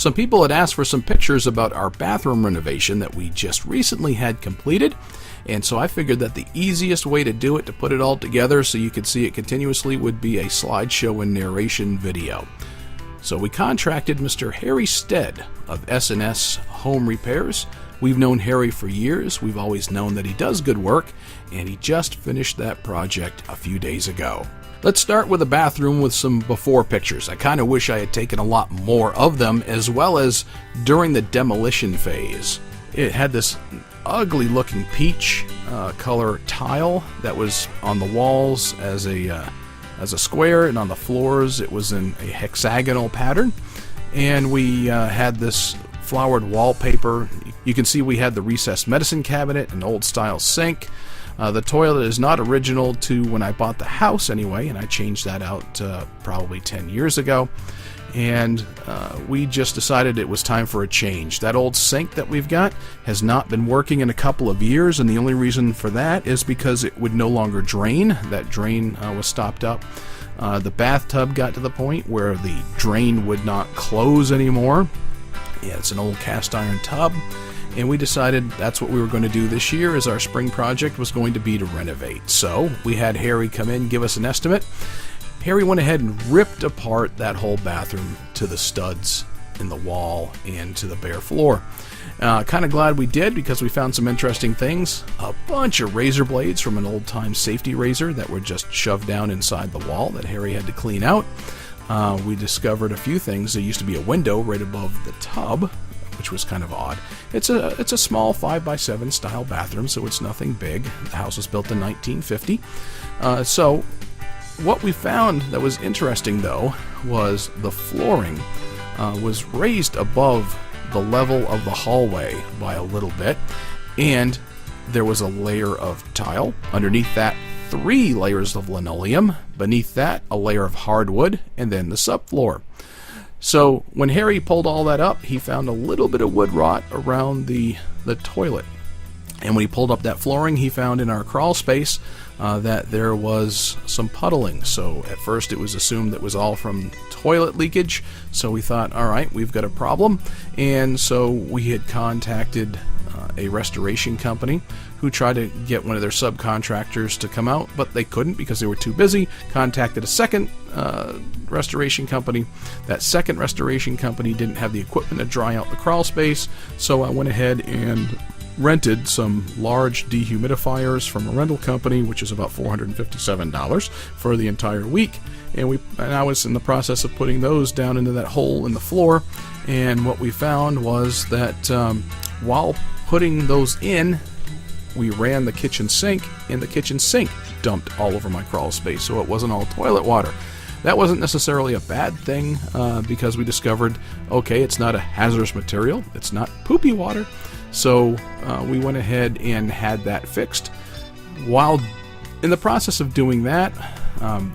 Some people had asked for some pictures about our bathroom renovation that we just recently had completed, and so I figured that the easiest way to do it, to put it all together so you could see it continuously, would be a slideshow and narration video. So we contracted Mr. Harry Stead of S&S Home Repairs. We've known Harry for years. We've always known that he does good work, and he just finished that project a few days ago. Let's start with the bathroom with some before pictures. I kind of wish I had taken a lot more of them, as well as during the demolition phase. It had this ugly looking peach color tile that was on the walls as a square, and on the floors it was in a hexagonal pattern. And we had this flowered wallpaper. You can see we had the recessed medicine cabinet, an old style sink. The toilet is not original to when I bought the house anyway, and I changed that out probably 10 years ago. And we just decided it was time for a change. That old sink that we've got has not been working in a couple of years, and the only reason for that is because it would no longer drain. That drain was stopped up. The bathtub got to the point where the drain would not close anymore. Yeah, it's an old cast iron tub. And we decided that's what we were going to do this year, as our spring project was going to be to renovate. So we had Harry come in, give us an estimate. Harry went ahead and ripped apart that whole bathroom to the studs in the wall and to the bare floor. Kind of glad we did, because we found some interesting things. A bunch of razor blades from an old-time safety razor that were just shoved down inside the wall that Harry had to clean out. We discovered a few things. There used to be a window right above the tub, which was kind of odd. It's a small 5x7 style bathroom, so it's nothing big. The house was built in 1950. So what we found that was interesting, though, was the flooring was raised above the level of the hallway by a little bit, and there was a layer of tile. Underneath that, 3 layers of linoleum. Beneath that, a layer of hardwood, and then the subfloor. So when Harry pulled all that up, he found a little bit of wood rot around the toilet. And when he pulled up that flooring, he found in our crawl space that there was some puddling. So at first it was assumed that was all from toilet leakage. So we thought, all right, we've got a problem. And so we had contacted a restoration company who tried to get one of their subcontractors to come out, but they couldn't because they were too busy. Contacted a second restoration company. That second restoration company didn't have the equipment to dry out the crawl space, so I went ahead and rented some large dehumidifiers from a rental company, which is about $457 for the entire week. And I was in the process of putting those down into that hole in the floor, and what we found was that while putting those in, we ran the kitchen sink, and the kitchen sink dumped all over my crawl space, so it wasn't all toilet water. That wasn't necessarily a bad thing, because we discovered, okay, it's not a hazardous material, it's not poopy water, so we went ahead and had that fixed. While in the process of doing that,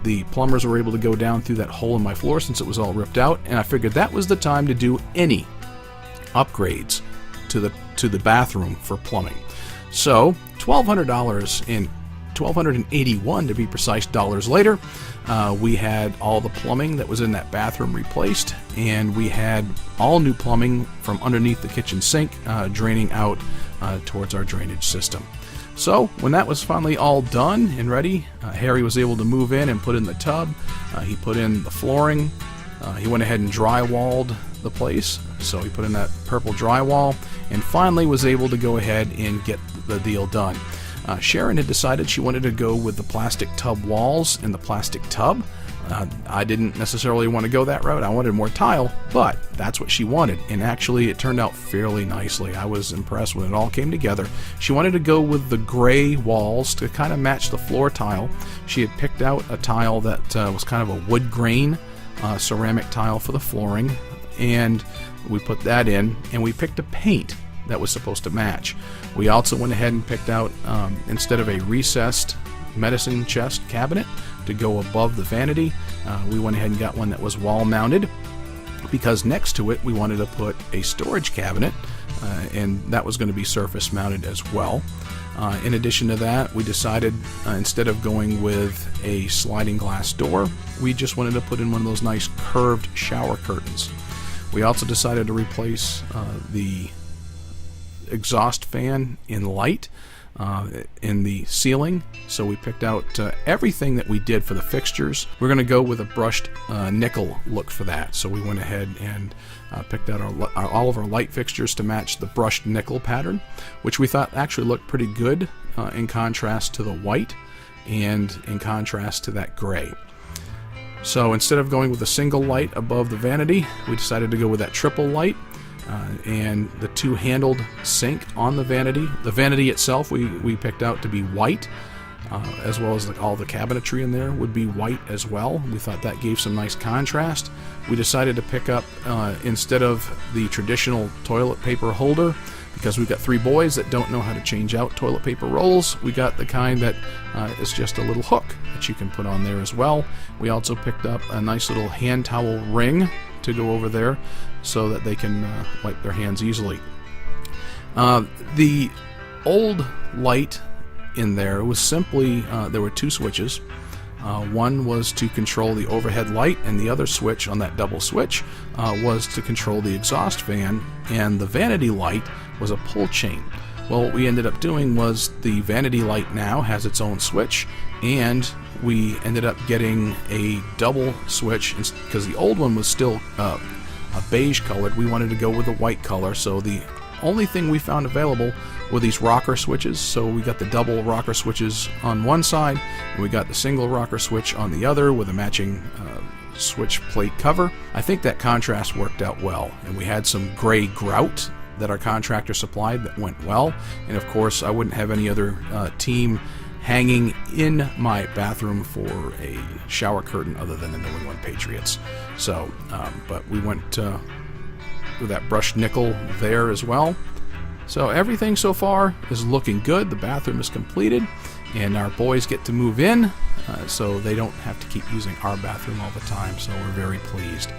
the plumbers were able to go down through that hole in my floor since it was all ripped out, and I figured that was the time to do any upgrades to the bathroom for plumbing. So $1,200 and $1,281 to be precise dollars later, we had all the plumbing that was in that bathroom replaced, and we had all new plumbing from underneath the kitchen sink draining out towards our drainage system. So when that was finally all done and ready, Harry was able to move in and put in the tub. He put in the flooring. He went ahead and drywalled the place, so he put in that purple drywall, and finally was able to go ahead and get the deal done. Sharon had decided she wanted to go with the plastic tub walls in the plastic tub. I didn't necessarily want to go that route. I wanted more tile, but that's what she wanted, and actually it turned out fairly nicely. I was impressed when it all came together. She wanted to go with the gray walls to kind of match the floor tile. She had picked out a tile that was kind of a wood grain ceramic tile for the flooring, and we put that in, and we picked a paint that was supposed to match. We also went ahead and picked out, instead of a recessed medicine chest cabinet to go above the vanity, we went ahead and got one that was wall mounted, because next to it we wanted to put a storage cabinet, and that was going to be surface mounted as well. In addition to that, we decided instead of going with a sliding glass door, we just wanted to put in one of those nice curved shower curtains. We also decided to replace the exhaust fan in light in the ceiling, so we picked out everything that we did for the fixtures. We're going to go with a brushed nickel look for that, so we went ahead and picked out all of our light fixtures to match the brushed nickel pattern, which we thought actually looked pretty good in contrast to the white and in contrast to that gray. So instead of going with a single light above the vanity, we decided to go with that triple light. And the two-handled sink on the vanity. The vanity itself we picked out to be white, as well as all the cabinetry in there would be white as well. We thought that gave some nice contrast. We decided to pick up, instead of the traditional toilet paper holder, because we've got 3 boys that don't know how to change out toilet paper rolls, we got the kind that is just a little hook that you can put on there as well. We also picked up a nice little hand towel ring to go over there so that they can wipe their hands easily. The old light in there was simply, there were 2 switches. One was to control the overhead light, and the other switch on that double switch was to control the exhaust fan, and the vanity light was a pull chain. Well, what we ended up doing was the vanity light now has its own switch, and we ended up getting a double switch because the old one was still a beige colored. We wanted to go with a white color, so the only thing we found available were these rocker switches. So we got the double rocker switches on one side, and we got the single rocker switch on the other with a matching switch plate cover. I think that contrast worked out well, and we had some gray grout that our contractor supplied that went well. And of course, I wouldn't have any other team hanging in my bathroom for a shower curtain other than the New England Patriots. So, but we went with that brushed nickel there as well. So everything so far is looking good. The bathroom is completed, and our boys get to move in, so they don't have to keep using our bathroom all the time. So we're very pleased.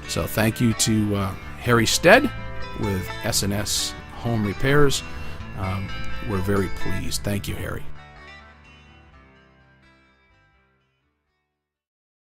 So thank you to Harry Stead with S&S Home Repairs. We're very pleased. Thank you, Harry.